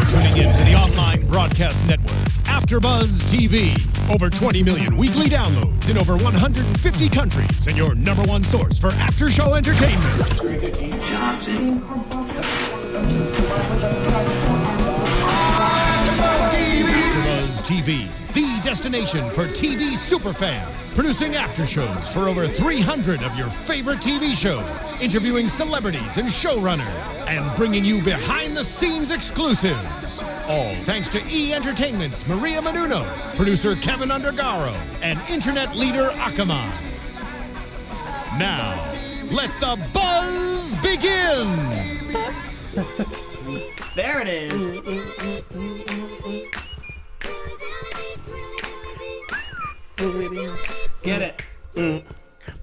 tuning in to the online broadcast network, AFTERBUZZ TV. Over 20 million weekly downloads in over 150 countries, and your number one source for after-show entertainment. AFTERBUZZ TV, the destination for TV superfans, producing after-shows for over 300 of your favorite TV shows, interviewing celebrities and showrunners, and bringing you behind-the-scenes exclusives. All thanks to E! Entertainment's Maria Menounos, producer Kevin Undergaro, and internet leader Akamai. Now, let the buzz begin! There it is. Get it.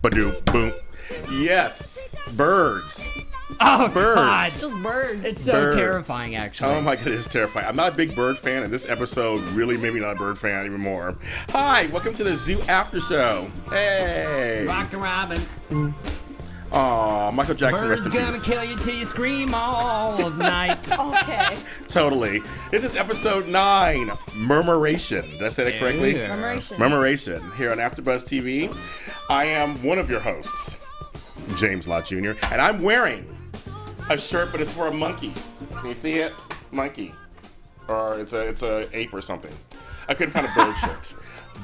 Badoo, boom. Yes, birds. Oh, Birds. God. It's just birds. It's so Birds. terrifying, actually. Oh my God, it's terrifying. I'm not a big bird fan, and this episode really made me not a bird fan even more. Hi, welcome to the Zoo After Show. Hey. Rock Robin. Aw, Michael Jackson, Birds rest in gonna peace. kill you till you scream all night. Okay. Totally. This is episode 9, Murmuration. Did I say that correctly? Yeah. Murmuration. Murmuration, here on AfterBuzz TV. I am one of your hosts, James Lott Jr., and I'm wearing a shirt, but it's for a monkey. Can you see it? Monkey. Or it's a ape or something. I couldn't find a bird shirt.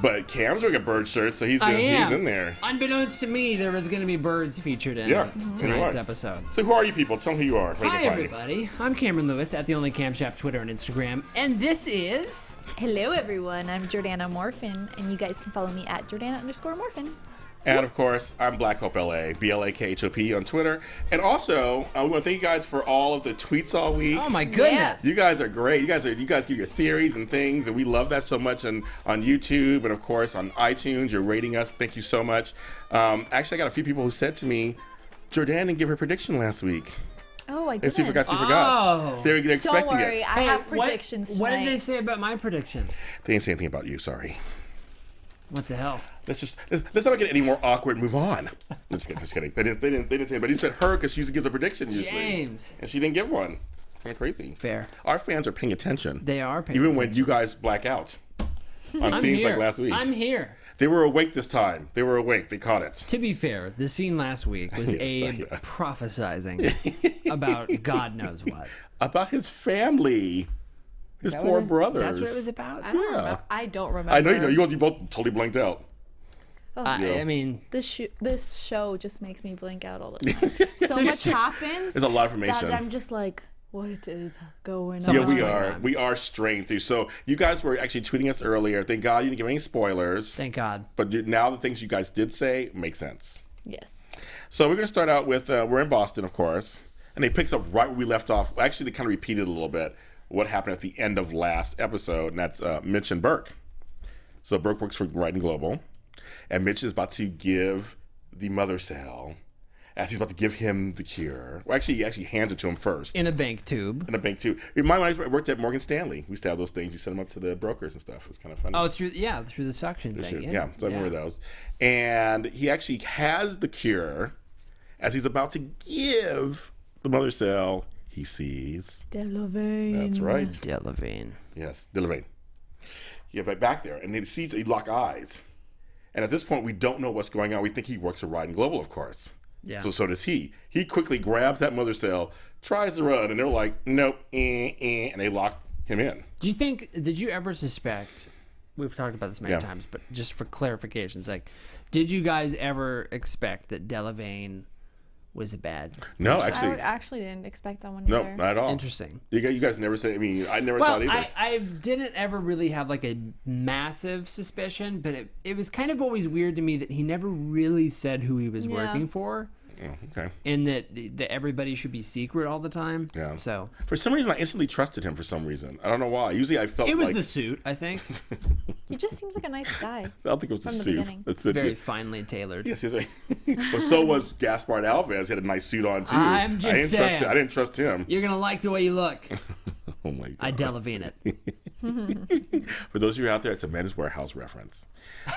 But Cam's wearing a bird shirt, so he's in there. Unbeknownst to me, there was going to be birds featured in Yeah. tonight's You are. episode. So who are you people? Tell me who you are. Where Hi, they can find you. everybody. I'm Cameron Lewis at The Only Camshaft, Twitter and Instagram. And this is... Hello, everyone. I'm Jordana Morfin, and you guys can follow me at Jordana_Morfin. And of course, I'm Black Hope LA, BLAKHOP on Twitter. And also, we want to thank you guys for all of the tweets all week. Oh, my goodness. You guys are great. You guys give your theories and things, and we love that so much. And on YouTube, and of course on iTunes, you're rating us. Thank you so much. Actually, I got a few people who said to me, Jordana didn't give her prediction last week. Oh, I And didn't. she forgot. Oh. They're Don't expecting worry, it. I have What- predictions What tonight. did they say about my prediction? They didn't say anything about you. Sorry. What the hell? Let's not get any more awkward. Move on. Just kidding. They didn't say. But he said her because she usually gives a prediction usually, James. and she didn't give one. Kind of crazy. Fair. Our fans are paying attention. They are paying Even when you guys black out on I'm scenes here. like last week. I'm here. They were awake this time. They were awake. They caught it. To be fair, the scene last week was Yes, Abe yeah. prophesizing about God knows what. About his family, his poor brothers. That's what it was about? I don't Yeah. remember. I don't remember. I know you don't. You both totally blanked out. I mean, This show just makes me blink out all the time. So much happens. There's a lot of information. That I'm just like, what is going So on? Yeah, much we going are. on. We are straying through. So you guys were actually tweeting us earlier. Thank God you didn't give any spoilers. thank God. But now the things you guys did say make sense. Yes. So we're going to start out with, we're in Boston, of course. And it picks up right where we left off. Actually, they kind of repeated a little bit what happened at the end of last episode. And that's Mitch and Burke. So Burke works for Writing Global. And Mitch is about to give the mother cell, as he's about to give him the cure. Well, actually, he actually hands it to him first. In a bank tube. In a bank, too. My mind worked at Morgan Stanley. We used to have those things. You send them up to the brokers and stuff. It was kind of funny. Oh, through the suction thing. Yeah, so I remember those. And he actually has the cure. As he's about to give the mother cell, he sees. Delavine. That's right. Delavine. Yes, Delavine. Yeah, but back there. And they lock eyes. And at this point, we don't know what's going on. We think he works at Riding Global, of course. Yeah. So does he. He quickly grabs that mother cell, tries to run, and they're like, nope, and they lock him in. Did you ever suspect, we've talked about this many times, but just for clarification's sake, did you guys ever expect that Delavine was a bad? No, I actually, actually didn't expect that one no, either. not at all. Interesting. You guys never said, I mean, I never Well, thought either. I didn't ever really have like a massive suspicion, but it was kind of always weird to me that he never really said who he was working for. Oh, okay. And that everybody should be secret all the time. Yeah. So For some reason, I instantly trusted him for some reason. I don't know why. Usually I felt it was like... the suit, I think. He just seems like a nice guy. I don't think it was the from the suit. beginning. That's It's very finely tailored. Yes, yes. Well, so was Gaspard Alves. He had a nice suit on, too. I'm just saying. I didn't trust him. You're gonna like the way you look. Oh, my God. I Delavine it. For those of you out there, it's a Men's Warehouse reference.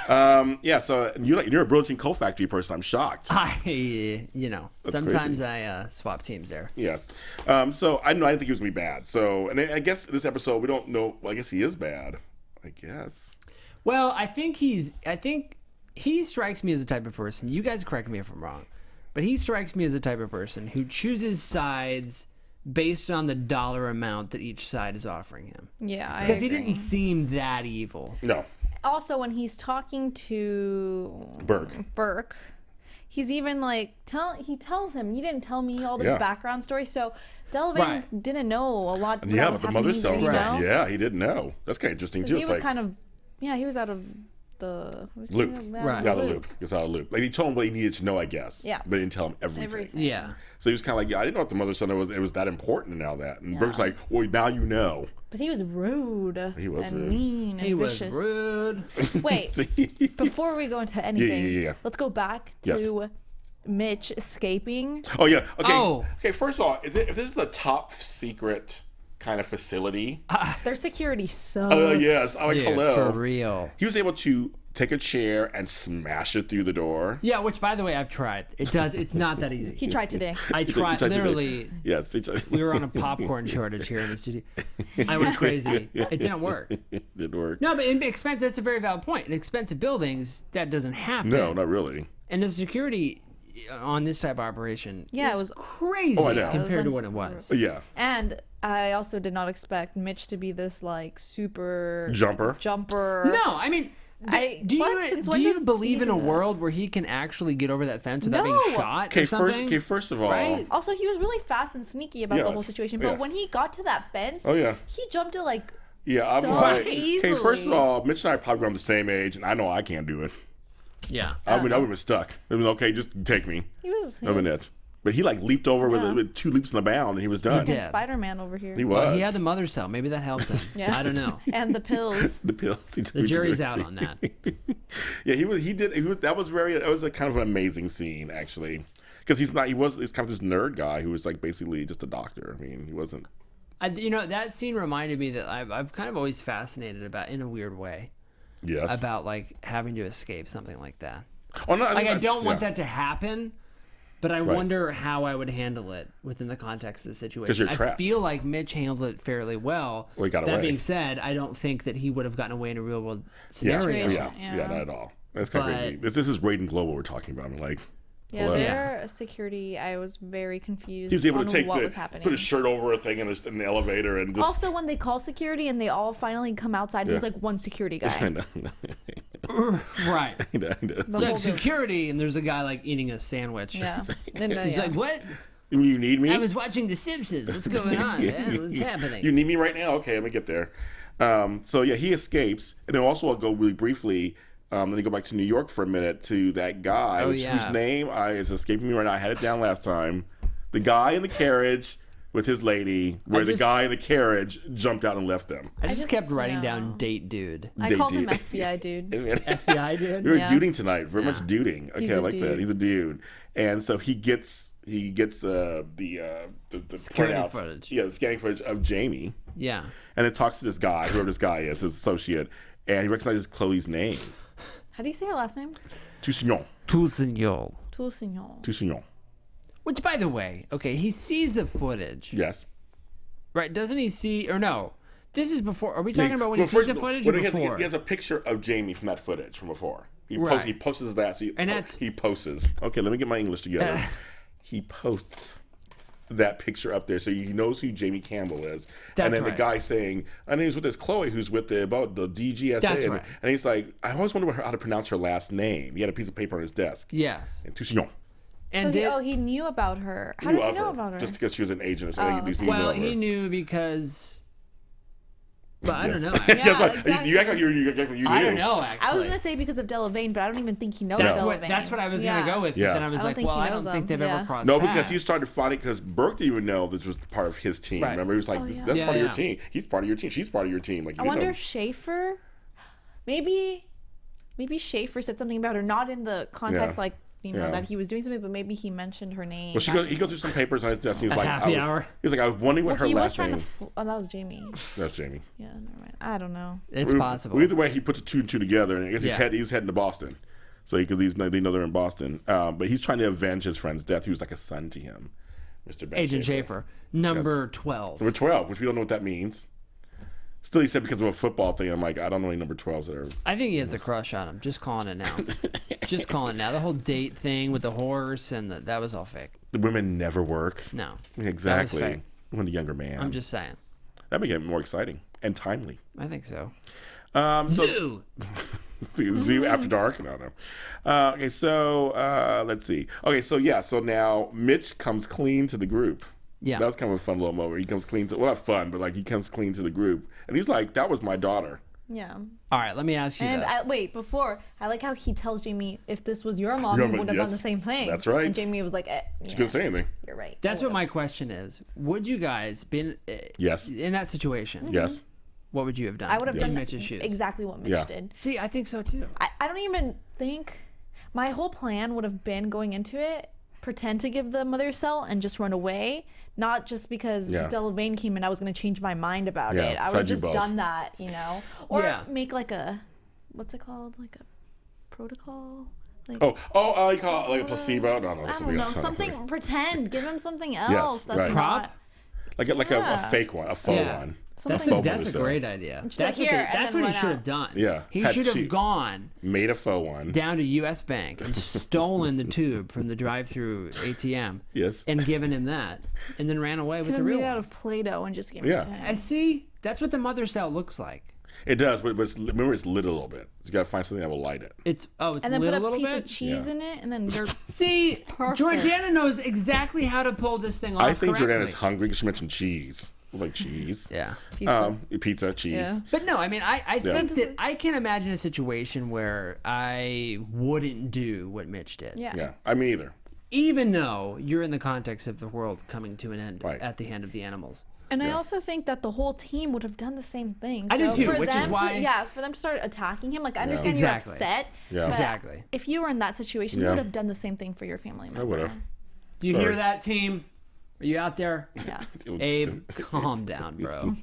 So you're a Burlington Coal Factory person. I'm shocked. Sometimes I swap teams there. Yes. So I didn't think he was going to be bad. So, and I guess this episode, we don't know. Well, I guess he is bad. I guess. Well, I think he strikes me as the type of person, you guys correct me if I'm wrong, but he strikes me as the type of person who chooses sides based on the dollar amount that each side is offering him. Yeah, because he didn't seem that evil. No. Also, when he's talking to Burke, he's even like, he tells him, you didn't tell me all this background story, so Delavine didn't know a lot. Yeah, but the mother's selling stuff. Yeah, he didn't know. That's kind of interesting too. He was kind of, he was out of the loop. Out of the loop. He was out of the loop. Like he told him what he needed to know, I guess. Yeah. But he didn't tell him everything. Yeah. So he was kind of like, I didn't know what the mother said it was that important and all that. And Burke's like, well, now you know. But he was rude. He was and rude. Mean and vicious. Was rude. Wait, before we go into anything, yeah. Let's go back to Mitch escaping. Oh yeah. Okay. Okay. First of all, if this is a top secret kind of facility, their security sucks. Yes. I'm like, hello. For real. He was able to take a chair and smash it through the door. Yeah, which by the way, I've tried. It's not that easy. He tried today. I tried literally. Yes. We were on a popcorn shortage here in the studio. I went crazy. It didn't work. It didn't work. No, but in expensive, that's a very valid point. In expensive buildings, that doesn't happen. No, not really. And the security on this type of operation it was crazy compared to what it was. Yeah. And I also did not expect Mitch to be this like super jumper. No, I mean, do you believe in a world where he can actually get over that fence without being shot or something? First of all, right? Also, he was really fast and sneaky about the whole situation. But when he got to that fence, he jumped it like easily. Okay, first of all, Mitch and I are probably around the same age, and I know I can't do it. Yeah. I would have been stuck. It was okay, just take me. He was it. But he like leaped over with 2 leaps in the bound, and he was done. He Spider-Man over here. He was. Well, he had the mother cell. Maybe that helped him. I don't know. And the pills. The pills. The jury's out on that. That was a kind of an amazing scene, actually. Because he's kind of this nerd guy who was like basically just a doctor. I mean, he wasn't. That scene reminded me that I've kind of always fascinated about, in a weird way. Yes. About like having to escape something like that. Oh no! I don't want that to happen, but I wonder how I would handle it within the context of the situation. Because you're trapped. I feel like Mitch handled it fairly well. Well, he got away. That being said, I don't think that he would have gotten away in a real world scenario. Yeah, not at all. That's kind of crazy. This is Raiden Global we're talking about. I'm like. Yeah, their security, I was very confused. He was able to what was happening. Put his shirt over a thing in the elevator and just... Also, when they call security and they all finally come outside, there's like one security guy. Right. It's like security, and there's a guy like eating a sandwich. Yeah. He's like, what? You need me? I was watching The Simpsons. What's going on, man? What's happening? You need me right now? Okay, let me get there. He escapes. And then also I'll go really briefly... then you go back to New York for a minute to that guy, whose name is escaping me right now. I had it down last time. The guy in the carriage with his lady, where the guy in the carriage jumped out and left them. I just kept writing down date dude. I called him FBI dude. FBI dude? We were duding tonight. Very much duding. Okay, I like that. He's a dude. And so he gets the scanning footage. Yeah, the scanning footage of Jamie. Yeah. And it talks to this guy, whoever this guy is, his associate, and he recognizes Chloe's name. How do you say her last name? Toussaint. Which, by the way, okay, he sees the footage. Yes. Right, doesn't he see, or no, this is before, are we talking about when he sees the footage or before? He has a picture of Jamie from that footage from before. He posts that, so he posts. Okay, let me get my English together. He posts that picture up there, so he knows who Jamie Campbell is. That's and then right. the guy saying, and he's with this Chloe who's with the DGSA. That's right. And he's like, I always wonder how to pronounce her last name. He had a piece of paper on his desk. Yes. And Toussaint. And he knew about her. How does he know about her? Just because she was an agent or something. He knew because... But I don't know. Exactly. You act like you knew. I don't know, actually. I was going to say because of Delavine, but I don't even think he knows Delavine. That's what I was going to go with. But then I was like, I don't think they've ever crossed paths. No, because he started finding, because Burke didn't even know this was part of his team. Right. Remember, he was like, that's part of your team. He's part of your team. She's part of your team. Like, I wonder if Schaefer, maybe Schaefer said something about her, not in the context like that he was doing something, but maybe he mentioned her name. Well, he goes through some papers on his desk. And he's like, happy hour. He's like, I was wondering what her last name. Oh, that was Jamie. That's Jamie. Yeah, never mind. I don't know. It's possible. Either way, he puts the two and two together, and I guess he's heading to Boston. So they know they're in Boston, but he's trying to avenge his friend's death. He was like a son to him, Mr. Ben Agent Schaefer, number 12. Number 12, which we don't know what that means. Still, he said because of a football thing. I'm like, I don't know any number 12s that are. I think he has a crush on him. Just calling it now. Just calling it now. The whole date thing with the horse and that was all fake. The women never work. No. Exactly. That was fake. When the younger man. I'm just saying. That make it more exciting and timely. I think so. Zoo. Zoo After Dark? No. Okay, so let's see. Okay, so now Mitch comes clean to the group. Yeah. That was kind of a fun little moment. He comes clean to, well, not fun, but like he comes clean to the group. And he's like, that was my daughter. Yeah. All right, let me ask you this. Wait, before, I like how he tells Jamie, if this was your mom, you would have done the same thing. That's right. And Jamie was like, She couldn't say anything. You're right. That's what my question is. Would you guys been Yes. in that situation? Yes. What would you have done? I would have done Mitch's shoes. exactly what Mitch did. See, I think so too. I don't even think my whole plan would have been going into it, pretend to give the mother cell and just run away. Not just because Delavane came in, I was going to change my mind about it. I would have just done that, or make like a, what's it called? Like a protocol? Like, you call it like a placebo? No, I don't know. Something, pretend. Give him something else. That's not. Like a fake one, a faux one. That's a great idea. That's what he should have done. Yeah. He should have gone. Made a faux one. Down to U.S. Bank and stolen the tube from the drive-through ATM. Yes. And given him that. And then ran away with the real one. out of Play-Doh and just gave it to him. I see. That's what the mother cell looks like. It does, but remember it's lit a little bit. You got to find something that will light it. It's and then lit put a a piece bit? of cheese in it, and then they're see. Jordana knows exactly how to pull this thing off. I think correctly. Jordana's hungry because she mentioned cheese. Like cheese. Yeah. Pizza, cheese. Yeah. But no, I mean, I think that I can't imagine a situation where I wouldn't do what Mitch did. Yeah. I mean, either. Even though you're in the context of the world coming to an end at the hand of the animals. And I also think that the whole team would have done the same thing. I do too, which is why... for them to start attacking him, like, I understand you're upset. Yeah. Exactly. If you were in that situation, you would have done the same thing for your family member. I would have. Do you hear that, team? Are you out there? Yeah. Abe, calm down, bro.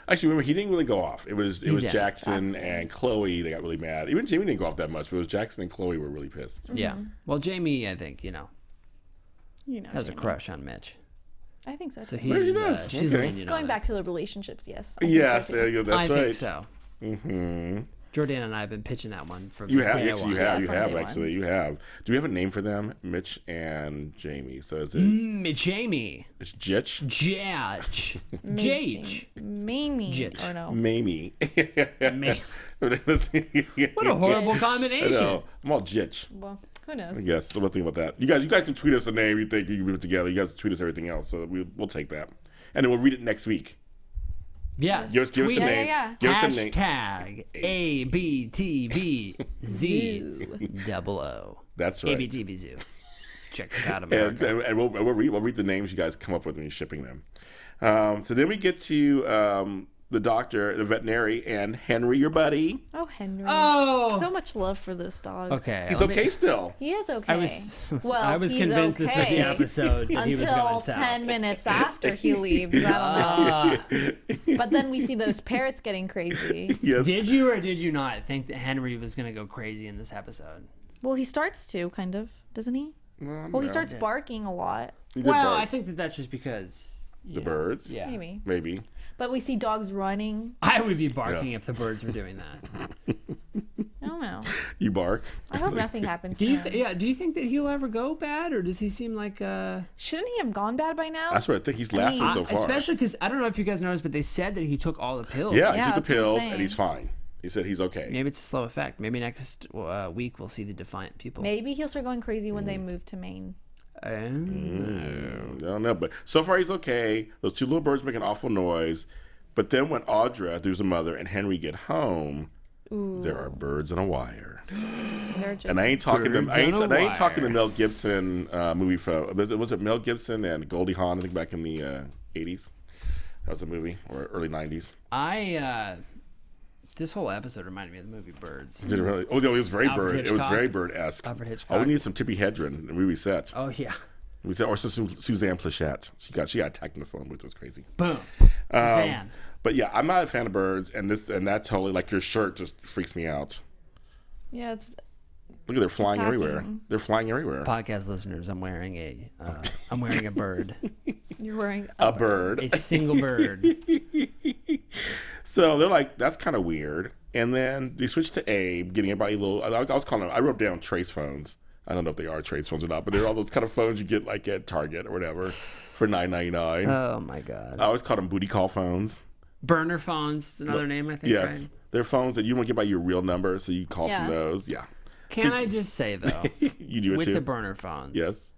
Actually, remember, he didn't really go off. It was Jackson and Chloe. They got really mad. Even Jamie didn't go off that much, but it was Jackson and Chloe were really pissed. Mm-hmm. Yeah. Well, Jamie, I think, has Jamie. a crush on Mitch. I think so. So too. she's letting you know Going that. back to the relationships, yes. Yes, there you go. That's I right. think so. Mm-hmm. Jordana and I have been pitching that one for You have, day actually, one. you have actually, you have. Do we have a name for them, Mitch and Jamie? So is it Jamie? It's Jitch. Jatch. Jage. Mamie. Jitch. Or no. Mamie. What a horrible combination. I know. I'm all Jitch. Well, who knows? I guess. So what think about that? You guys can tweet us a name you think you can put it together. You guys tweet us everything else, so we'll take that, and then we'll read it next week. Yes. Give us a name. Yeah. Give us a name. Hashtag ABTV00. That's right. ABTV Zoo. Check us out, America. And we'll read the names you guys come up with when you're shipping them. So then we get to the doctor, the veterinary, and Henry, your buddy. Oh, Henry. Oh. So much love for this dog. Okay. He's okay still. He is okay. I was convinced this was the episode and he was going until south. 10 minutes after he leaves. I don't know. But then we see those parrots getting crazy. Yes. Did you or did you not think that Henry was going to go crazy in this episode? Well, he starts to, kind of, doesn't he? Well, he starts barking a lot. Well, I think that's just because... The birds? Yeah. Maybe. But we see dogs running. I would be barking if the birds were doing that. I don't know. You bark. I hope nothing happens to him. Do you think that he'll ever go bad, or does he seem like Shouldn't he have gone bad by now? That's what I think. He's lasting so far. Especially because I don't know if you guys noticed, but they said that he took all the pills. Yeah, he took the that's what I'm pills saying. and he's fine. He said he's okay. Maybe it's a slow effect. Maybe next week we'll see the defiant people. Maybe he'll start going crazy when they move to Maine. I don't know, but so far he's okay. Those two little birds make an awful noise. But then when Audra, there's a mother, and Henry get home, there are birds on a wire. And I ain't talking to I ain't talking the Mel Gibson movie from was it Mel Gibson and Goldie Hawn? I think back in the 80s. That was a movie or early 90s. I This whole episode reminded me of the movie Birds. Did it really? Oh no, it was very Alfred bird. Hitchcock. It was very bird-esque. Alfred Hitchcock. Oh, we need some Tippi Hedren in the movie set. Oh yeah. We said, or some Suzanne Plachette. She got attacked in the phone, which was crazy. Boom. Suzanne. But yeah, I'm not a fan of birds, and that totally, like, your shirt just freaks me out. Yeah, it's. Look at, they're flying attacking. everywhere. They're flying everywhere. Podcast listeners, I'm wearing a bird. You're wearing A bird. A single bird. So they're like, that's kind of weird. And then they switched to Abe, getting everybody a little. I was calling them. I wrote down trace phones. I don't know if they are trace phones or not, but they're all those kind of phones you get like at Target or whatever for $9.99. Oh my god. I always call them booty call phones. Burner phones is another name, I think. Yes, Right? they're phones that you don't get by your real number, so you call from those. Yeah. Can I just say though, You do it with too. the burner phones, Yes.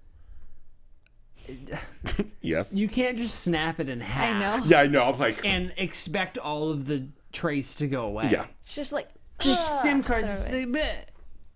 Yes. you can't just snap it in half. I know. Yeah, I know. I was like, And expect all of the trace to go away. yeah, It's just like The SIM card. throw it.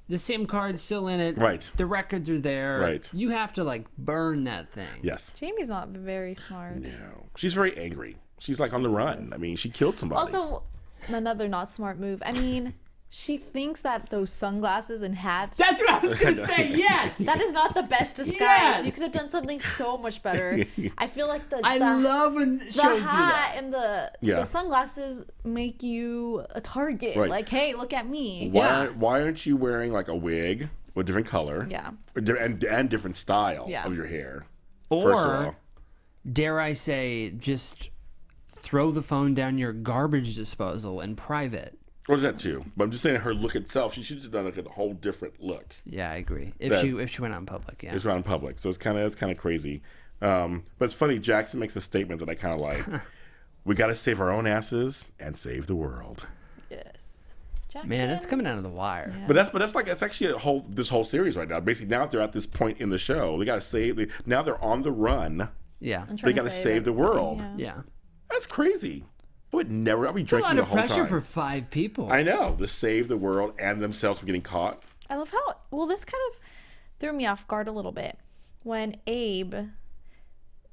The SIM card's still in it. Right. The records are there. Right. You have to like burn that thing. yes. Jamie's not very smart. No, she's very angry. She's like on the run. I mean, she killed somebody. Also, another not smart move. I mean, she thinks that those sunglasses and hats. That's what I was gonna say. Yes. That is not the best disguise. Yes! You could have done something so much better. I feel like I love when shows the do hat that. and the Yeah. sunglasses make you a target. Right. Like, hey, look at me. why aren't you wearing like a wig with different color? Yeah. And different style Yeah. of your hair. First of Or, all. dare I say, just throw the phone down your garbage disposal in private. Or that too. But I'm just saying her look itself, she should have done like a whole different look. Yeah, I agree. If That- she went out in public, yeah. It's around public. So it's kind of crazy. But it's funny, Jackson makes a statement that I kind of like. We got to save our own asses and save the world. Yes. Jackson. Man, it's coming down to the wire. But that's actually this whole series right now. Basically, now they're at this point in the show. They got to save. Now they're on the run. Yeah. I'm They trying got to save the everybody, world. yeah. Yeah. That's crazy. I would never. I'd be It's a drinking lot the of whole pressure time. for 5 people. I know, to save the world and themselves from getting caught. I love how well this kind of threw me off guard a little bit when Abe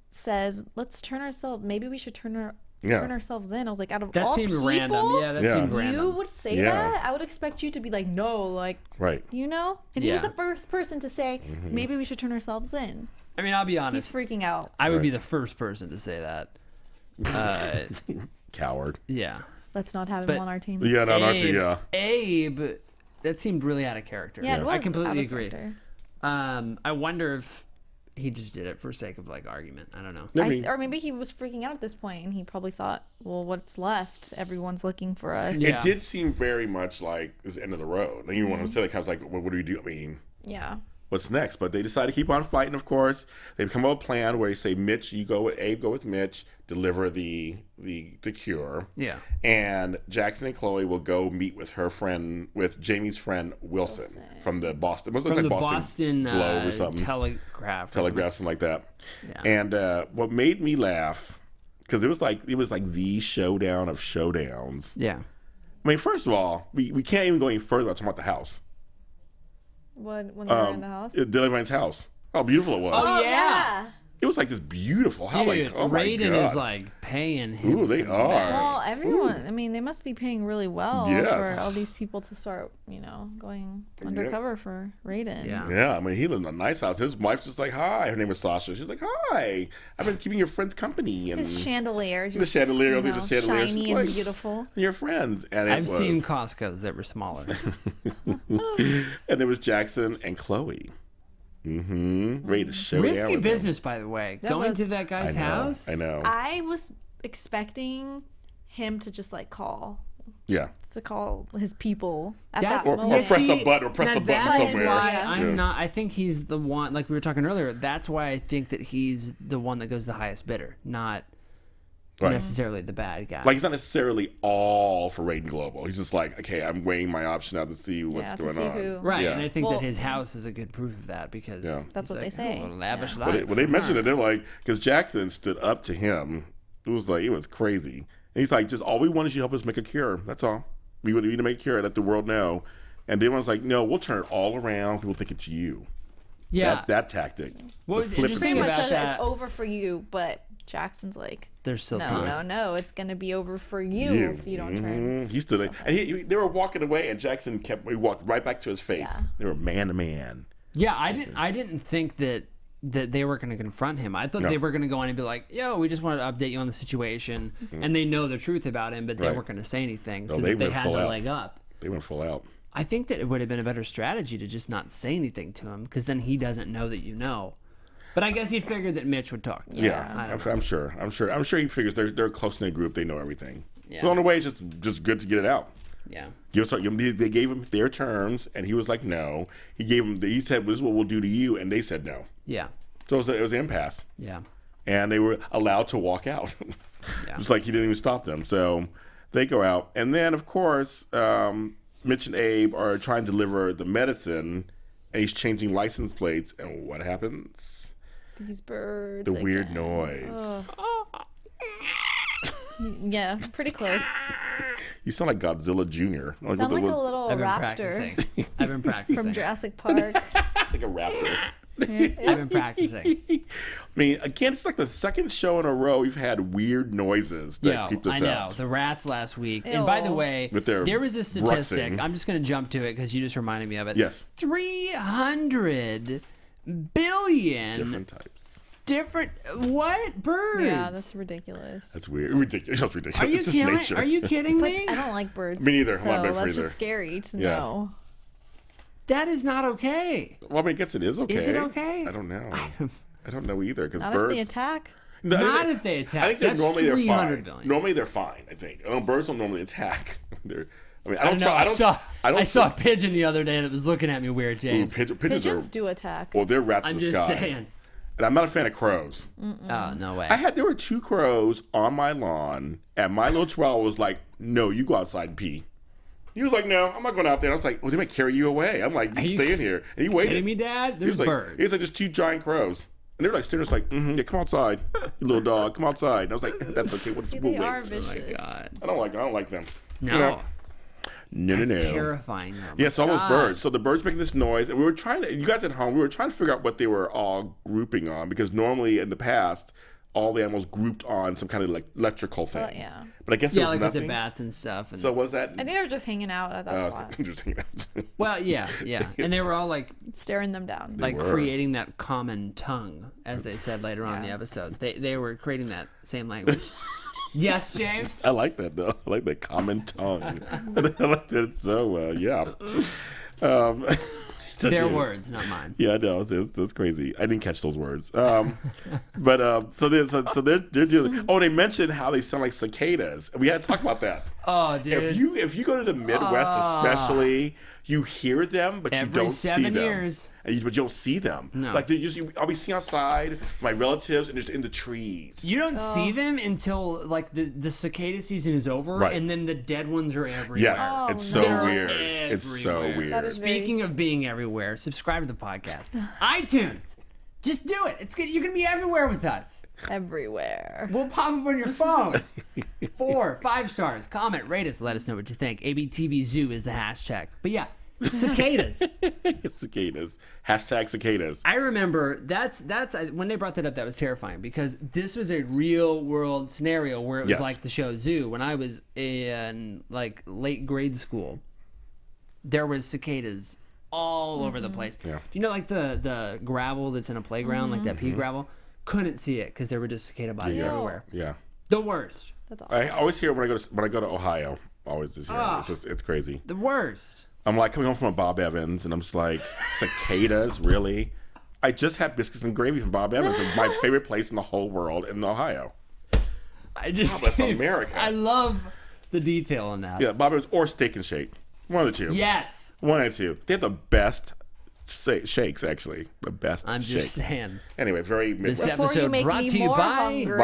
says, "Let's turn ourselves. Maybe we should turn ourselves in." I was like, out of That all seemed people, random. Yeah, that Yeah. seemed you random. would say Yeah. that. I would expect you to be like, no, like, Right. you know. And he was Yeah. the first person to say, Mm-hmm. maybe we should turn ourselves in. I mean, I'll be He's honest. freaking out. I would be Right. the first person to say that. Coward. Yeah. Let's not have him But- on our team. Yeah, no, actually, yeah. Abe, that seemed really out of character. Yeah, it was I completely out of agree. character. I wonder if he just did it for sake of like argument. I don't know. I mean, Or maybe he was freaking out at this point and he probably thought, well, what's left? Everyone's looking for us. Yeah. it did seem very much like this end of the road. And you want to say, like, I was like, what do we do? I mean, Yeah. what's next? But they decide to keep on fighting, of course. They come up with a plan where they say, Mitch, you go with Abe, go with Mitch, deliver the cure. Yeah. And Jackson and Chloe will go meet with her friend, with Jamie's friend Wilson, from the Boston. What From like the Boston Globe or something. Telegraph. Telegraph, something like that. Yeah. And what made me laugh, because it was like the showdown of showdowns. Yeah. I mean, first of all, we can't even go any further without talking about the house. When they were in the house? Dylan House. How beautiful it was. Oh, yeah. yeah. It was like this beautiful house. Dude, Like, oh my Raiden God. is like paying him. Ooh, they some are. back. Well, everyone, I mean, they must be paying really well Yes. for all these people to start, going undercover for Raiden. Yeah. Yeah, I mean, he lived in a nice house. His wife's just like, hi. Her name is Sasha. She's like, hi. I've been keeping your friends company. And His chandelier, just, the chandelier, the chandelier. shiny She's and like, beautiful. your friends. And it I've was, seen Costco's that were smaller. and it was Jackson and Chloe. Mm-hmm. Ready to show down Risky with business, by the way. That Going was- to that guy's house. I know. I was expecting him to just call Yeah. his people at That's- that Or moment. press a button, or press now the button that's somewhere. Why Yeah. I'm Yeah. not. I think he's the one. Like we were talking earlier. That's why I think that he's the one that goes the highest bidder, not Right. necessarily the bad guy. Like, he's not necessarily all for Raiden Global. He's just like, okay, I'm weighing my option out to see what's Yeah, to going see on. who- right, Yeah. and I think Well- that his house is a good proof of that because Yeah. That's he's what they like, say. "Oh, a lavish Yeah. life." When they mentioned Huh. it, they're like, because Jackson stood up to him. It was crazy. And he's like, just all we want is you to help us make a cure. That's all. We need to make a cure, let the world know. And then was like, no, we'll turn it all around. People think it's you. Yeah. That tactic. What The was flip interesting and Pretty much switch. about says that- it's over for you, but Jackson's like, there's still no, time. no, it's gonna be over for you if you don't turn. He's still there, and they were walking away, and Jackson he walked right back to his face. Yeah. They were man to man. Yeah, I didn't think that they were going to confront him. I thought they were going to go on and be like, yo, we just wanted to update you on the situation. And they know the truth about him, but they weren't going to say anything. So that they had the leg up. They went full out. I think that it would have been a better strategy to just not say anything to him, because then he doesn't know that you know. But I guess he figured that Mitch would talk to him. Yeah, I'm sure. I'm sure he figures they're a close-knit group. They know everything. Yeah. So in a way, it's just good to get it out. Yeah. They gave him their terms, and he was like, no. He said, this is what we'll do to you, and they said no. Yeah. So it was an impasse. Yeah. And they were allowed to walk out. Just like he didn't even stop them. So they go out. And then, of course, Mitch and Abe are trying to deliver the medicine, and he's changing license plates. And what happens? These birds. The weird noise. Yeah, pretty close. You sound like Godzilla Jr. You sound like a little I've been raptor practicing. I've been practicing. from Jurassic Park. Like a raptor. I've been practicing. I mean, again, it's like the second show in a row we've had weird noises that keep us I know. out. The rats last week. And by the way, there was a statistic. bruxing. I'm just going to jump to it because you just reminded me of it. Yes. 300 billion Different types. different what birds? Yeah, that's ridiculous. That's weird. Ridiculous. That's ridiculous. Are you It's just kidding? nature. Are you kidding me? I don't like birds. Me neither. So I'm not that's either. just scary to Yeah. know. That is not okay. Well, I mean, I guess it is okay. Is it okay? I don't know. I don't know either because Not birds. if they attack. No, Not if they attack. I think that That's normally they're 300 fine. billion. Normally they're fine. I think. Birds don't normally attack. I saw a pigeon the other day that was looking at me weird, James. Pigeons do attack. Well, they're rats I'm in the just sky. saying. And I'm not a fan of crows. Oh, no way. There were 2 crows on my lawn, and my little chihuahua was like, "No, you go outside and pee." He was like, "No, I'm not going out there." I was like, "Well, they might carry you away." I'm like, "You stay in here." And he waited. Kidding me, Dad? There's birds. He's like, "There's 2 giant crows." And they were like staring, like, yeah, come outside, you little dog, come outside. And I was like, "That's okay. See, we'll they are wait." vicious. Oh my God. I don't like them. No. No. That's terrifying. Oh Yes, all those God. birds. So the birds making this noise, and we were trying to. You guys at home, we were trying to figure out what they were all grouping on, because normally in the past, all the animals grouped on some kind of like electrical thing. Yeah. But I guess there was like nothing. with the bats and stuff. And So was that? I think they were just hanging out at that spot, Interesting. well, yeah. And they were all like staring them down. were. creating that common tongue, as they said later on in the episode. They were creating that same language. Yes, James? I like that though. I like that common tongue. I like that so well. Yeah. Their words, not mine. Yeah, I know. That's crazy. I didn't catch those words. But so they're dealing. Oh, they mentioned how they sound like cicadas. We had to talk about that. Oh, dude. If you go to the Midwest, especially, you hear them, but you don't see them. 7 years. But you don't see them. No. Like I'll be seen outside, my relatives, and they're in the trees. You don't see them until like the cicada season is over, Right. and then the dead ones are everywhere. Yes, it's so They're weird. It's so everywhere. weird. That is Speaking of being everywhere, subscribe to the podcast. iTunes. Just do it. It's good. You're gonna be everywhere with us. Everywhere. We'll pop up on your phone. 4, 5 stars. Comment, rate us, let us know what you think. ABTV Zoo is the hashtag. But yeah, cicadas. Cicadas. Hashtag cicadas. I remember that's when they brought that up, that was terrifying, because this was a real world scenario where it was Yes. like the show Zoo. When I was in like late grade school, there was cicadas all over the place. Yeah. Do you know like the gravel that's in a playground, like that pea gravel? Couldn't see it because there were just cicada bodies Yeah. everywhere. Yeah. The worst. That's awful. I always hear when I go to Ohio. Always just hear it. It's crazy. The worst. I'm like coming home from a Bob Evans, and I'm just like, cicadas, really? I just had biscuits and gravy from Bob Evans. It's my favorite place in the whole world in Ohio. That's America. I love the detail on that. Yeah, Bob Evans or Steak and Shake. One of the two. Yes. One of the two. They have the best shakes, actually. The best I'm shakes. just saying. Anyway, very Midwest. This Before you episode make brought me to you more by hungry.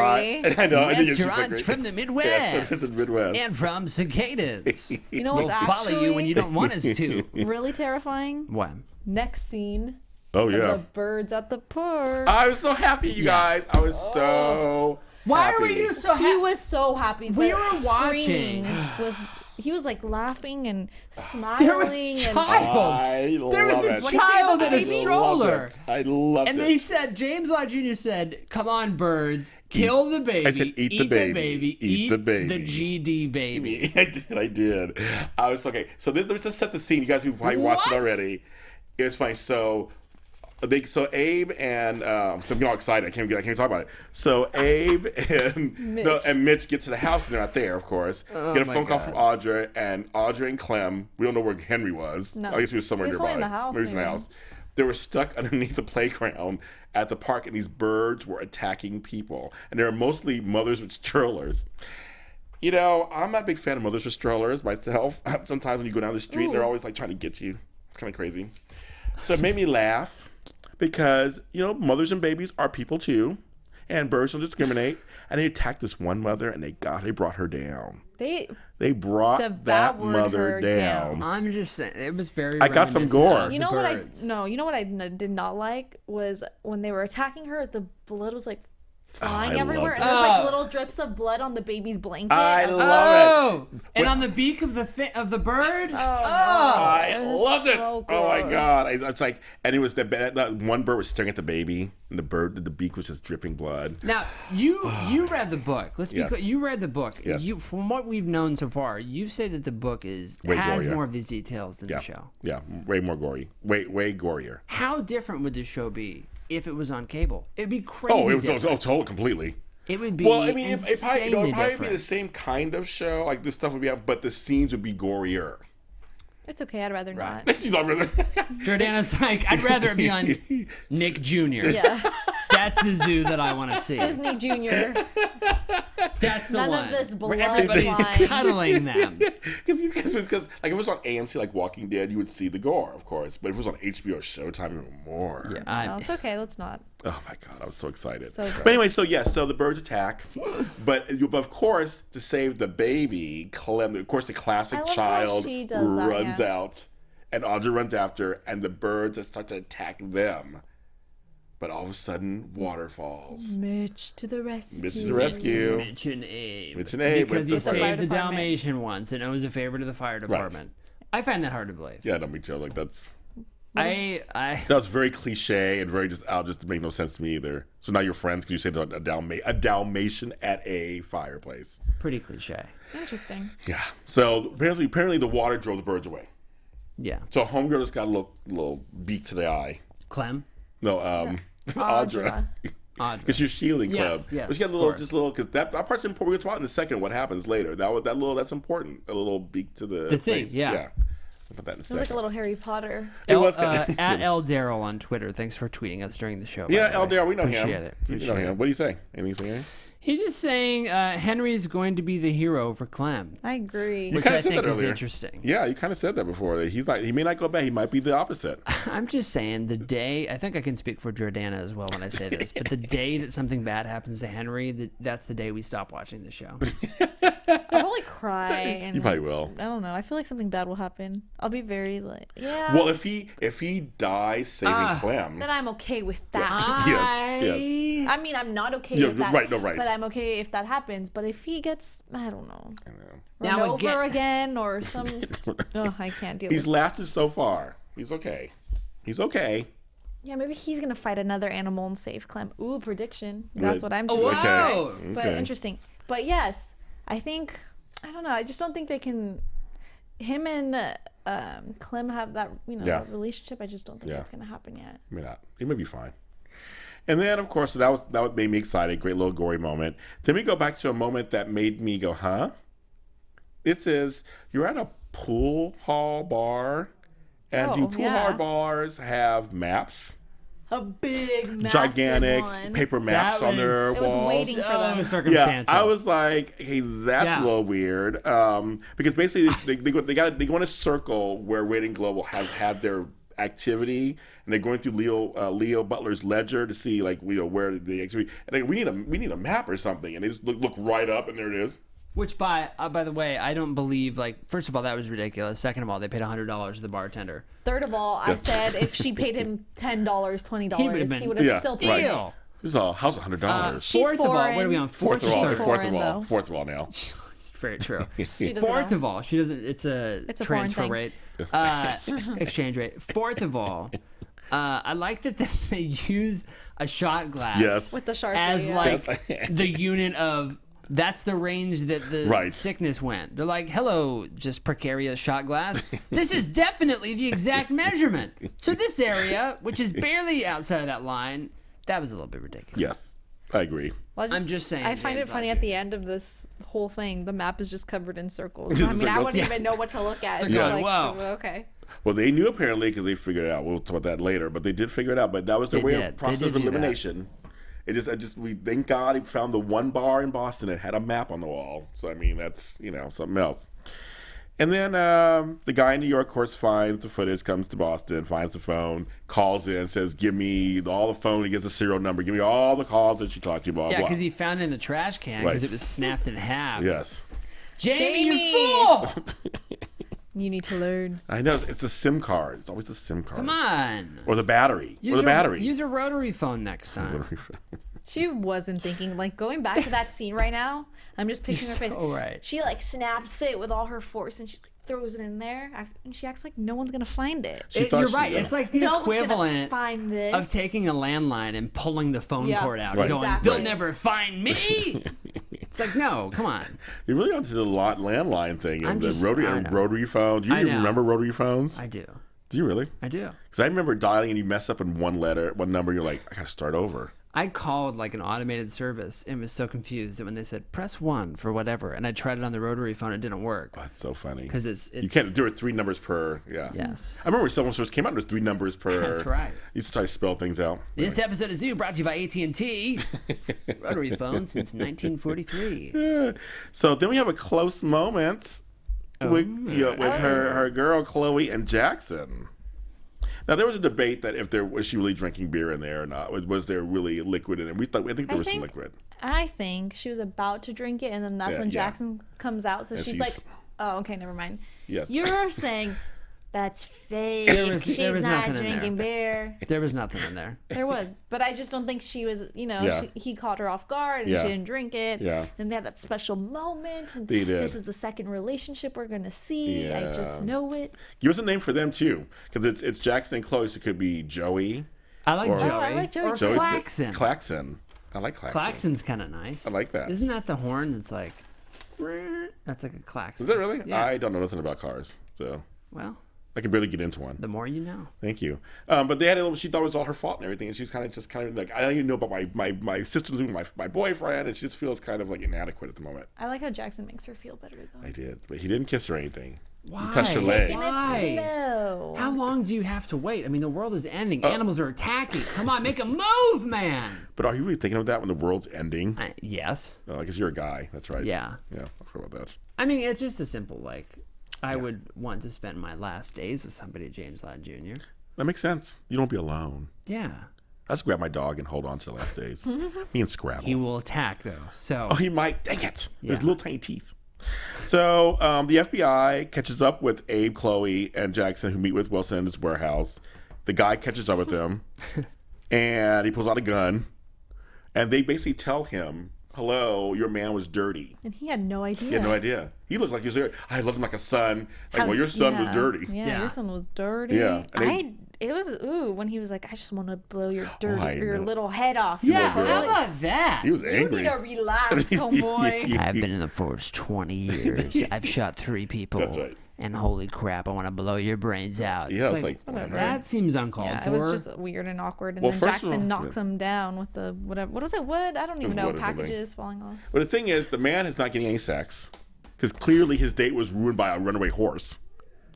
I know. I think it's just restaurants great. from the Midwest. Yes, from the Midwest. And from cicadas. You know We'll what's follow actually you when you don't want us to. really terrifying? What? Next scene. Oh, of yeah. The birds at the park. I was so happy, you guys. I was so Why happy. were you so He happy? was so happy. We but were screaming watching. with he was like laughing and smiling. There was a child. There was a child in a stroller. I loved it. And they said, James Lott Jr. said, "Come on, birds, kill the baby. I said, eat the baby. Eat the baby. The GD baby." I did. I was okay. So let's just set the scene. You guys who've probably watched it already. It's funny. So Abe and so I'm getting all excited. I can't talk about it. So Abe and Mitch get to the house and they're not there, of course. Get a phone call from Audra and Clem. We don't know where Henry was. No. I guess he was somewhere nearby. In the house. Maybe he was in the house. They were stuck underneath the playground at the park, and these birds were attacking people. And they were mostly mothers with strollers. You know, I'm not a big fan of mothers with strollers myself. Sometimes when you go down the street, they're always like trying to get you. It's kind of crazy. So it made me laugh. Because, you know, mothers and babies are people too, and birds don't discriminate. And they attacked this one mother, and they brought her down. They brought that mother down. I'm just saying, it was very. I got some gore. You know what I did not like was when they were attacking her. The blood was like flying everywhere, and there was like little drips of blood on the baby's blanket. I love it. And on the beak of the bird. I loved it. So oh my god! It's like, and it was that one bird was staring at the baby, and the beak was just dripping blood. Now you read the book. Let's be clear. You read the book. Yes. From what we've known so far, you say that the book has gorier. more of these details than the show. Yeah, way more gory. Way gorier. How different would this show be if it was on cable? It'd be crazy. Totally, completely. It would be. Well, I mean, it'd insanely probably be different. the same kind of show. Like this stuff would be, but the scenes would be gorier. It's okay. I'd rather not. She's not really. Jordana's like, I'd rather it be on Nick Jr. Yeah. That's the zoo that I want to see. Disney Jr. That's the None one. of this blood where everybody's flying. cuddling them. Because like if it was on AMC, like Walking Dead, you would see the gore, of course. But if it was on HBO Showtime, even more. Yeah, No, it's okay. Let's not. Oh my god, I was so excited. So gross. But anyway, so the birds attack, but of course to save the baby, Clem, of course the classic I love how child she does that, runs yeah. out, and Audra runs after, and the birds start to attack them. But all of a sudden, water falls. Mitch to the rescue. Mitch to the rescue. Mitch and Abe. with Because he the saved birds. the Dalmatian once, and it was a favor to the fire department. I find that hard to believe. Yeah, no, me too. Like that was very cliche and very just make no sense to me either. So now you're friends because you saved a Dalmatian at a fireplace. Pretty cliche. Interesting. Yeah. So apparently the water drove the birds away. Yeah. So homegirl just got a little beak to the eye. Clem? No, Audra. Because you're shielding Clem. Yes, but she got a little, because that part's important. We're going to talk in a second what happens later. That's important. A little beak to the thing, face. yeah. I'll put that in a It was second. like a little Harry Potter. At L Daryl on Twitter. Thanks for tweeting us during the show. Yeah, L Daryl, we know him. Appreciate We know him. What do you say? Anything saying? He's just saying Henry's going to be the hero for Clem. I agree. Which kinda I said think that is earlier. interesting. Yeah, you kind of said that before. That he may not go back. He might be the opposite. I'm just saying the day, I think I can speak for Jordana as well when I say this, but the day that something bad happens to Henry, that's the day we stop watching the show. I'll probably cry. And You probably will. I don't know. I feel like something bad will happen. I'll be very yeah. Well, if he dies saving Clem, then I'm okay with that. yes. I mean, I'm not okay Yeah, with that. right. But I'm okay if that happens. But if he gets, I don't know, Now run over again or some, I can't deal with He's lasted so far. He's okay. Yeah, maybe he's gonna fight another animal and save Clem. Ooh, prediction. That's what I'm just Whoa. saying. But Okay. interesting. But yes, I think I don't know. I just don't think they can. Him and Clem have that relationship. I just don't think that's gonna happen yet. May not. He may be fine. And then, of course, that made me excited. Great little gory moment. Then we go back to a moment that made me go, huh? It says you're at a pool hall bar, and do pool hall bars have maps? A big, massive gigantic one. paper maps on their It was walls. waiting for them. Yeah, Circumstantial. I was like, hey, that's a little weird. Because basically they go in a circle where Rating Global has had their activity, and they're going through Leo Butler's ledger to see where the activity. And we need a map or something, and they just look right up, and there it is. Which, by the way, I don't believe, first of all, that was ridiculous. Second of all, they paid $100 to the bartender. Third of all, I said if she paid him $10, $20, he would have still taken it. Deal. This is how's $100? She's Fourth of all, what are we on? Fourth of all, She's foreign, though. fourth of all now. Very true. She doesn't Fourth know. of all, she doesn't. It's a foreign transfer thing. rate, exchange rate. Fourth of all, I like that they use a shot glass Yes. With the Sharpie. as yeah. like the unit of. That's the range that the sickness went. They're like, hello, just precarious shot glass. This is definitely the exact measurement. So this area, which is barely outside of that line, that was a little bit ridiculous. Yes, I agree. Well, I'm just saying, I find James it funny Lott at Jr. the end of this whole thing, the map is just covered in circles. Just I mean, I circles. wouldn't even know what to look at. It's Yeah. just like, Wow. so, okay. Well, they knew apparently because they figured it out. We'll talk about that later, but they did figure it out. But that was their They way did. of They process did of do that. elimination. We thank God he found the one bar in Boston that had a map on the wall. So I mean, that's something else. And then the guy in New York, of course, finds the footage, comes to Boston, finds the phone, calls in, says, "Give me all the phone." He gets a serial number. "Give me all the calls that she talked to you." Blah Yeah, blah. because he found it in the trash can because Right. it was snapped in half. Yes. Jamie, Jamie! you fool! You need to learn. I know it's the SIM card. It's always the SIM card. Come on. Or the battery. Use a rotary phone next time. She wasn't thinking, like, going back to that scene right now, I'm just picturing her face. so right. She, like, snaps it with all her force and she like, throws it in there. And she acts like no one's going to find it. You're right. It's like the No one's gonna equivalent find this. of taking a landline and pulling the phone Yeah. cord out. Right. Going, Exactly. they'll never find me. It's like, no, come on. You really onto the landline thing I'm and just- the I know. rotary phone. Do you I even know. remember rotary phones? I do. Do you really? I do. Because I remember dialing and you mess up in one number. You're like, I gotta start over. I called like an automated service and was so confused that when they said press 1 for whatever, and I tried it on the rotary phone, it didn't work. Oh, that's so funny. Because it's You can't. There were 3 numbers per. Yeah. Yes. I remember when someone first came out. There's 3 numbers per. That's right. I used to try to spell things out. This episode of Zoo brought to you by AT&T. Rotary phone since 1943. So then we have a close moment with her girl Chloe and Jackson. Now there was a debate that if was she really drinking beer in there or not? Was there really liquid in it? I think there was some liquid. I think she was about to drink it, and then that's Yeah, when yeah. Jackson comes out. So And she's she's- like, "Oh, okay, never mind." Yes. You're saying that's fake. There was She's nothing not in there. drinking beer. There was nothing in there. There was, but I just don't think she was. Yeah. He caught her off guard, and Yeah. she didn't drink it. Yeah. And they had that special moment. And They did. This is the second relationship we're gonna see. I Yeah. just know it. Give us a name for them too, because it's Jackson and Chloe. So it could be Joey. I like Or- Joey. Oh, I like Joey Or too. Joey's good. Klaxon. Klaxon. I like Klaxon. Klaxon's kind of nice. I like that. Isn't that the horn that's like... That's like a klaxon. Is that really? Yeah. I don't know nothing about cars, so Well, I can barely get into one. the more you know. Thank you. But they had a little, she thought it was all her fault and everything, and she's kind of like, I don't even know about my sister living with my boyfriend, and she just feels kind of like inadequate at the moment. I like how Jackson makes her feel better though. I did, but he didn't kiss her or anything. Why? He touched her leg. Taking it Why? slow. How long do you have to wait? I mean, the world is ending. Animals are attacking. Come on, make a move, man. But are you really thinking of that when the world's ending? Yes. I guess you're a guy. That's right. Yeah. Yeah, I forgot about that. I mean, it's just a simple, like, I would want to spend my last days with somebody, James Lott Jr. That makes sense. You don't be alone. Yeah. I just grab my dog and hold on to the last days. Me and Scrabble. He will attack, though. So, Oh, he might. Dang it. His Yeah. little tiny teeth. So the FBI catches up with Abe, Chloe, and Jackson, who meet with Wilson in his warehouse. The guy catches up with them, and he pulls out a gun, and they basically tell him, "Hello, your man was dirty." And he had no idea. He had no idea. He looked like he was dirty. I loved him like a son. Like, well, your son was dirty. Yeah, Yeah. your son was dirty. Yeah, and It was when he was like, I just want to blow your I your know. little head off. yeah, Little how girl. about that? He was You angry. need to relax, homeboy. I've been in the force 20 years. I've shot 3 people. That's right. And holy crap, I want to blow your brains out. Yeah, It's it's like, whatever. whatever. That seems uncalled Yeah, for. it was just weird and awkward. And Well, then first of all- Jackson knocks him down with the whatever. What was it? Wood? I don't even know. wood or something. Packages falling off. But the thing is, the man is not getting any sex because clearly his date was ruined by a runaway horse,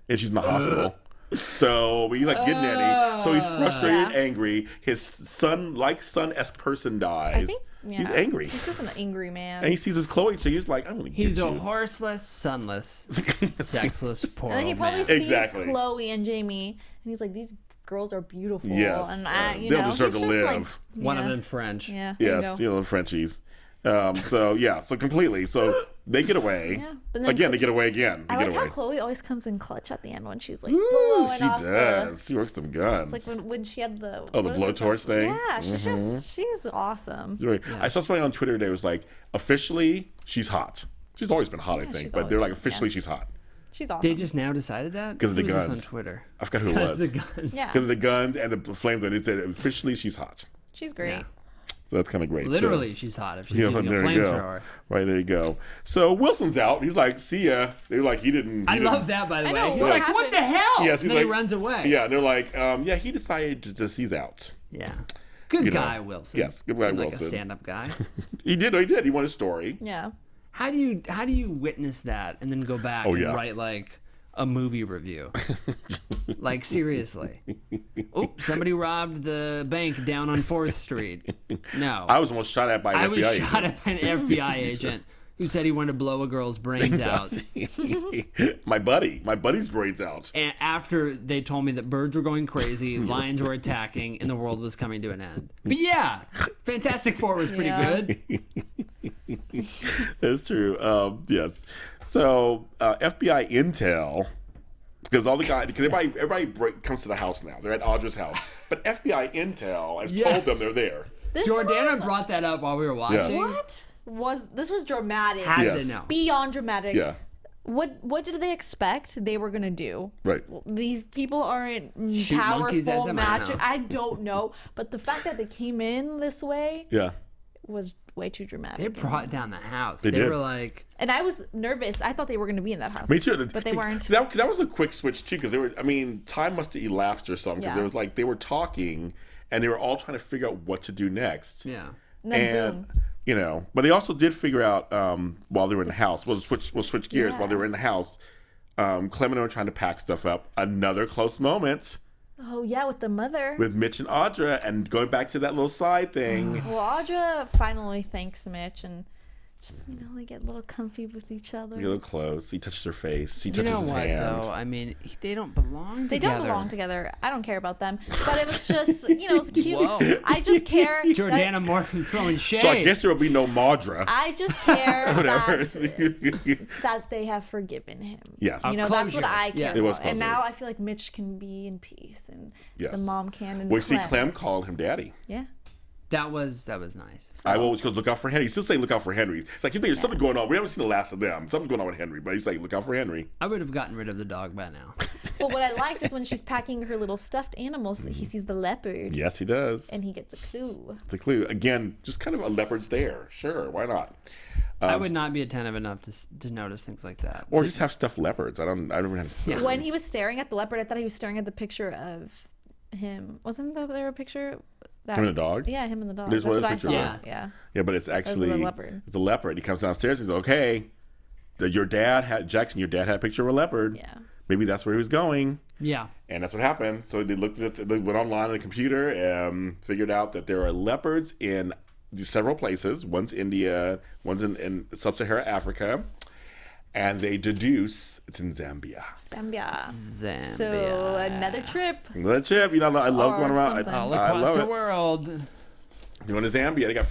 and she's in the hospital. So he's not getting any. So he's frustrated, Yeah. angry. His son-esque person dies. He's angry, He's just an angry man. and he sees his Chloe. So he's like, "I'm gonna get He's you." a horseless, sunless, sexless, poor and then he old probably man. sees Exactly. Chloe and Jamie, and he's like, these girls are beautiful. Yes, and they don't deserve he's to just live. like, One of yeah. them French. Yeah. there Yes, you go. the Frenchies. So completely. So they get away. Yeah, but then Again, they get away again. They I get like away. how Chloe always comes in clutch at the end when she's like Ooh, blowing she off does. She works some guns. It's like when she had the the what is it blowtorch thing? Yeah, she's awesome. I saw something on Twitter today. It was like, officially, she's hot. She's always been hot, I think. But they're like, officially, she's hot. She's awesome. They just now decided that? Because of the Who was guns. this on Twitter? I forgot who it was. Because the guns. Yeah. Because of the guns and the flames. And it said, officially, she's hot. She's great. Yeah. So that's kind of great. Literally, she's hot if she's Yeah, using a there you go. flamethrower. Right, there you go. So Wilson's out. He's like, see ya. They're like, he didn't. I love that, by the way. know, He's what like, happened? what the hell? Yes, and he's then he like- runs away. Yeah, they're like, yeah, he decided to just, he's out. Yeah. Good You know. guy, Wilson. Yes, good guy, Seemed like Wilson. a stand-up guy. He did. He won a story. Yeah. How do you witness that and then go back Oh, and yeah. write like a movie review? Like, seriously. Oh, somebody robbed the bank down on 4th Street. No. I was almost shot at by an I FBI was agent. shot at by an FBI agent who said he wanted to blow a girl's brains out. My buddy's brains out. And after they told me that birds were going crazy, lions were attacking, and the world was coming to an end. But yeah, Fantastic Four was pretty Yeah. good. That's true. Yes. So FBI intel, because all the guys, because everybody comes to the house now. They're at Audra's house, but FBI intel has told them they're there. This Jordana was, brought that up while we were watching. what this was dramatic. How did Yes. they know? Beyond dramatic. Yeah. What did they expect they were gonna do? Right. These people aren't Shoot monkeys at powerful, them? I don't magic. know. I don't know, but the fact that they came in this way Yeah. was way too dramatic. They brought down the house. They They did. were like, And I was nervous. I thought they were gonna be in that house. Me too. But they weren't. That was a quick switch too, because they were. I mean, time must have elapsed or something. Because Yeah. there was like they were talking, and they were all trying to figure out what to do next. yeah. And then boom. You know, but they also did figure out while they were in the house. We'll switch gears. Yeah. While they were in the house, Clem and I were trying to pack stuff up. Another close moment Oh yeah, with the mother. with Mitch and Audra, and going back to that little side thing. Well, Audra finally thanks Mitch and just they get a little comfy with each other. Get a little close. He touches her face. He You touches know his what, hand. though? I mean, they don't belong They together. don't belong together. I don't care about them. But it was just, it's cute. Whoa. I just care. Jordana Morfin throwing shade. So I guess there will be no Maudra. I just care Whatever. that they have forgiven him. Yes. That's Closure. what I care Yeah. It was about. And closure. now I feel like Mitch can be in peace and Yes. the mom can and Well, you see, Clem. Clem called him daddy. Yeah. That was nice. I always goes, look out for Henry. He's still saying, look out for Henry. It's like, you think there's something going on. We haven't seen the last of them. Something's going on with Henry. But he's like, look out for Henry. I would have gotten rid of the dog by now. But what I liked is when she's packing her little stuffed animals, he sees the leopard Yes, he does. and he gets a clue. It's a clue. Again, just kind of a leopard's there. Sure, why not? I would not be attentive enough to notice things like that. Or just have stuffed leopards. I don't even have. Yeah. When he was staring at the leopard, I thought he was staring at the picture of him. Wasn't there a picture? That, Him and the dog? Yeah, him and the dog. There's That's one what I picture thought. of Yeah. Yeah, but it's actually the leopard. It's a leopard. He comes downstairs. He's okay. Your dad had Jackson. Your dad had a picture of a leopard. Yeah. Maybe that's where he was going. Yeah. And that's what happened. So they looked at they went online on the computer and figured out that there are leopards in several places. One's India, one's in sub-Saharan Africa, and they deduce it's in Zambia. Zambia. Zambia. So another trip. Another trip, I love Or going around. something. all I across love the it. world. Going to Zambia,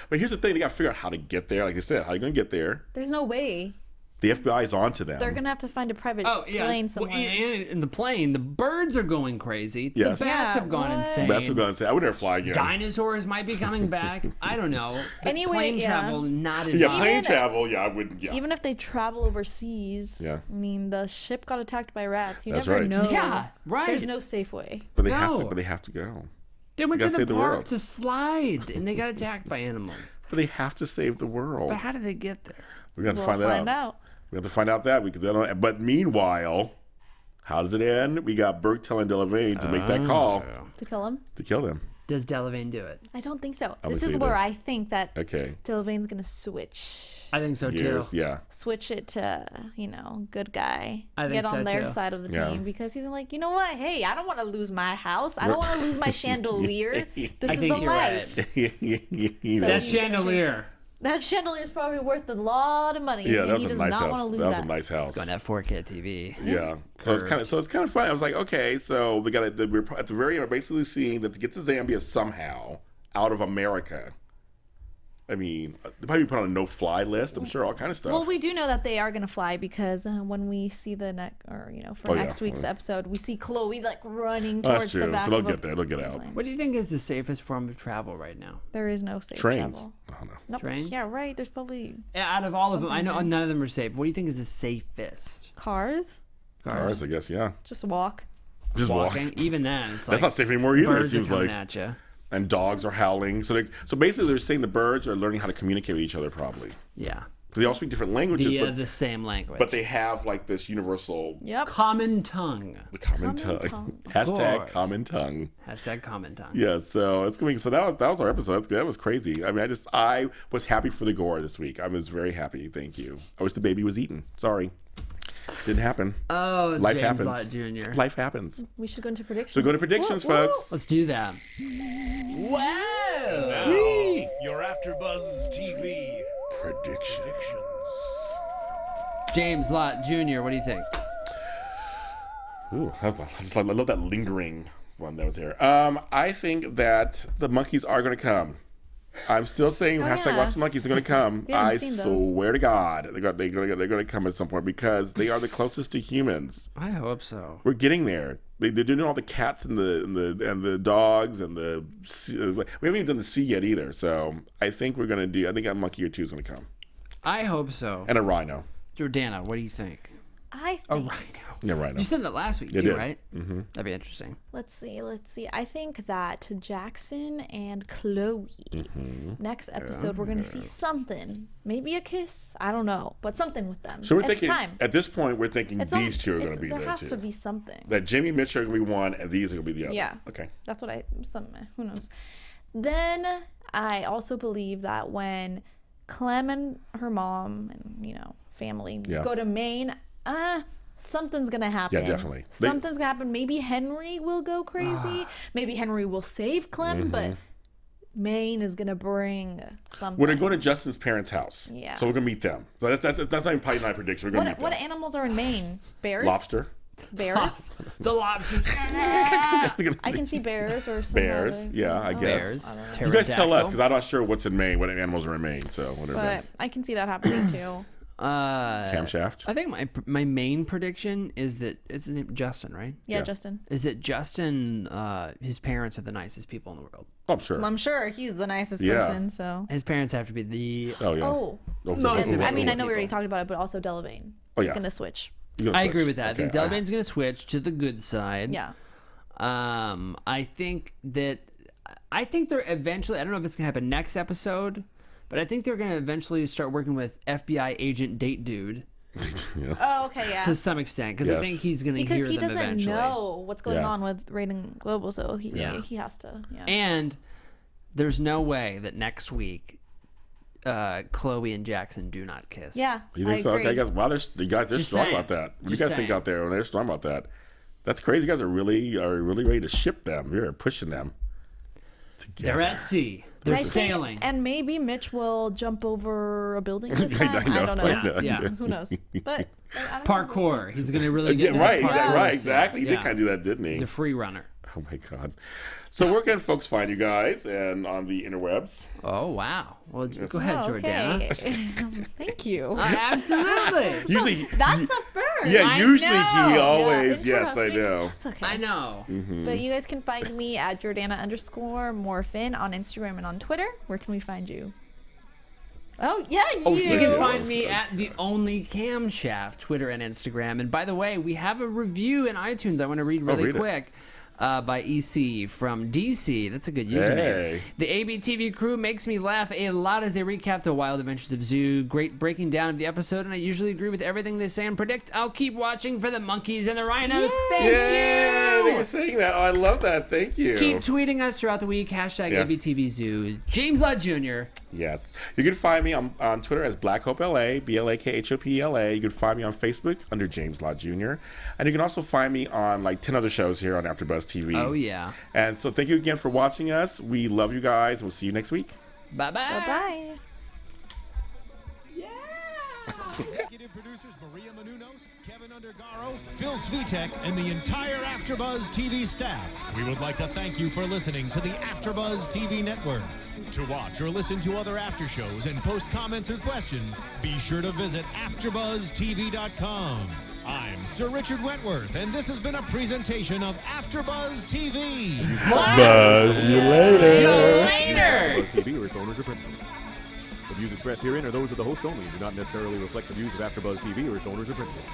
but here's the thing: they got to figure out how to get there. Like I said, how are you going to get there? There's no way. The FBI is on to them. They're gonna have to find a private Oh yeah. plane Well, somewhere. in the plane, the birds are going crazy. Yes. The bats Yeah, have gone what? insane. That's what I'm going to say. I would never fly again. Dinosaurs might be coming back. I don't know. But Anyway, plane yeah. travel not advised. Yeah, plane Even- travel. Yeah, I wouldn't. Yeah, Even if they travel overseas, Yeah. I mean, the ship got attacked by rats. You That's never right. know. Yeah, right. There's no safe way. but they have to. No. But they have to go. They went gotta to save the the park world. to slide, and they got attacked by animals. But they have to save the world. But how did they get there? We're going to We'll find that find out. out. We have to find out that because they don't. But meanwhile, how does it end? We got Burke telling Delavane to make that call To kill him? to kill them. Does Delavane do it? I don't think so. would This say is you where do. I think that Okay. Delavane's gonna switch. I think so Years. too. Yeah. Switch it to, good guy. I think Get on so, their too. side of the Yeah. team because he's like, you know what? Hey, I don't want to lose my house. I don't want to lose my chandelier. This I is think the you're life. right. You So know. That he's gonna chandelier. That chandelier is probably worth a lot of money. Yeah, and that he was a does nice not house. want to lose That was that. a nice house. Going to have 4K TV. Yeah. So it's kind of fun. I was like, okay, so we got we're at the very end. We're basically seeing that to get to Zambia somehow out of America, I mean, they'll probably put on a no-fly list. I'm sure all kind of stuff. Well, we do know that they are gonna fly because when we see the next week's episode, we see Chloe like running towards the back. So they'll get there. They'll get out. What do you think is the safest form of travel right now? There is no safe Trains. travel. Oh, no. Nope. Trains? Yeah, right. There's probably Out of all of them, I know none of them are safe. What do you think is the safest? cars. Cars, I guess. Yeah. Just walk. Just Walking. walk. Even then, it's That's like not safe anymore either. It birds are seems coming like. at you. And dogs are howling. So basically, they're saying the birds are learning how to communicate with each other, probably. Yeah. Because they all speak different languages, The same language. but they have like this universal Yep. common tongue. the common tongue. Hashtag course. common tongue. Hashtag common tongue. Yeah, so it's going. So that was our episode. That's good. That was crazy. I mean, I was happy for the gore this week. I was very happy. Thank you. I wish the baby was eaten. Sorry, didn't happen. Oh, Life James happens. Lott Jr. Life happens. We should go into predictions. So go to predictions, Woo, woo. folks. Let's do that. Wow. Now, your AFTERBUZZ TV Predictions. James Lott Jr., what do you think? Ooh, I love that lingering one that was here. I think that the monkeys are going to come. I'm still saying hashtag watch the monkeys. They're going to come. I swear to God, they're going to come at some point because they are the closest to humans. I hope so. We're getting there. They're doing all the cats and the dogs and the sea. We haven't even done the sea yet either. So I think we're going to do. I think a monkey or two is going to come, I hope so. and a rhino. Jordana, what do you think? I A think. rhino. Yeah, rhino. You said that last week Yeah, I too, did. right? Mm-hmm. That'd be interesting. Let's see. I think that Jackson and Chloe, next episode, we're going to see something. Maybe a kiss. I don't know. But something with them. So we're it's thinking time. at this point we're thinking these two are going to be there. there Has too. to be something. That Jimmy and Mitch are going to be one, and these are going to be the other. Yeah. Okay. That's what who knows. Then I also believe that when Clem and her mom and, family go to Maine, something's gonna happen. Yeah, definitely. Something's gonna happen. Maybe Henry will go crazy. Maybe Henry will save Clem, but Maine is gonna bring something. We're gonna go to Justin's parents' house. Yeah. So we're gonna meet them. So that's not even Pie and I prediction. We're gonna meet them. What animals are in Maine? Bears. Lobster. Bears. The lobster. I can see bears or some Bears. other- Yeah, I guess. Bears. You guys tell us Pterodactyl. because I'm not sure what's in Maine, what animals are in Maine. So whatever. But I can see that happening too. Camshaft. I think my main prediction is that it's his name Justin, right? Yeah, Yeah. Justin. Is that Justin? His parents are the nicest people in the world. Oh, I'm sure. I'm sure he's the nicest Yeah. person. So. His parents have to be the. Oh yeah. Oh. Okay. No, And, I mean, I people. know we already talked about it, but also Delavane. Oh, He's yeah. gonna switch. You're gonna I switch. agree with that. I think Okay. Delavane's going to switch to the good side. Yeah. I think they're eventually. I don't know if it's going to happen next episode, but I think they're going to eventually start working with FBI agent Date Dude Yes. Oh, okay, yeah. to some extent because I Yes. think he's going to Because hear he them doesn't eventually. know what's going Yeah. on with Raiden Global, so he Yeah. he has to. Yeah. And there's no way that next week Chloe and Jackson do not kiss. Yeah. You think I so? agree. Okay, I guess. Wow, they're Just strong saying. about that. What do you Just guys think saying. out there when they're strong about that? That's crazy. You guys are really ready to ship them. You're pushing them. They're at sea. They're I think- sailing. and maybe Mitch will jump over a building this I time. know, I don't know. I know. Yeah. Who knows? But I don't know. Parkour. He's going to really Yeah, get right, into exactly, parkour right, stuff. exactly. He did Yeah. kind of do that, didn't he? He's a free runner. Oh my God. So where can folks find you guys and on the interwebs? Oh wow. Well, go ahead, Oh, Jordana. okay. Thank you. Absolutely. Usually, That's a first. yeah. I Usually know. he always. Yeah, Yes, I interesting. know. It's okay. I know. But you guys can find me at Jordana_Morfin on Instagram and on Twitter. Where can we find you? Oh, yeah, you. Oh, You so can yeah. find me at the Only Camshaft, Twitter and Instagram. And by the way, we have a review in iTunes I want to read really read it. quick. By EC from DC. That's a good username. Hey. The ABTV crew makes me laugh a lot as they recap the wild adventures of Zoo. Great breaking down of the episode, and I usually agree with everything they say and predict. I'll keep watching for the monkeys and the rhinos. Thank Yeah, you. thank you for saying that. Oh, I love that. Thank you. Keep tweeting us throughout the week. Hashtag Yeah. ABTV Zoo. James Lott Jr. Yes. You can find me on Twitter as Black Hope LA, BLAKHOPLA. You can find me on Facebook under James Lott Jr. And you can also find me on like 10 other shows here on AfterBuzz TV. Oh, yeah. And so thank you again for watching us. We love you guys. We'll see you next week. Bye-bye. Bye-bye. Executive producer producers Maria Menounos, Kevin Undergaro, Phil Svitek, and the entire AfterBuzz TV staff, we would like to thank you for listening to the AfterBuzz TV network. To watch or listen to other after shows and post comments or questions, be sure to visit AfterBuzzTV.com. I'm Sir Richard Wentworth, and this has been a presentation of AfterBuzz TV. Buzz you later. AfterBuzz TV or its owners or principals. The views expressed herein are those of the hosts only and do not necessarily reflect the views of AfterBuzz TV or its owners or principals.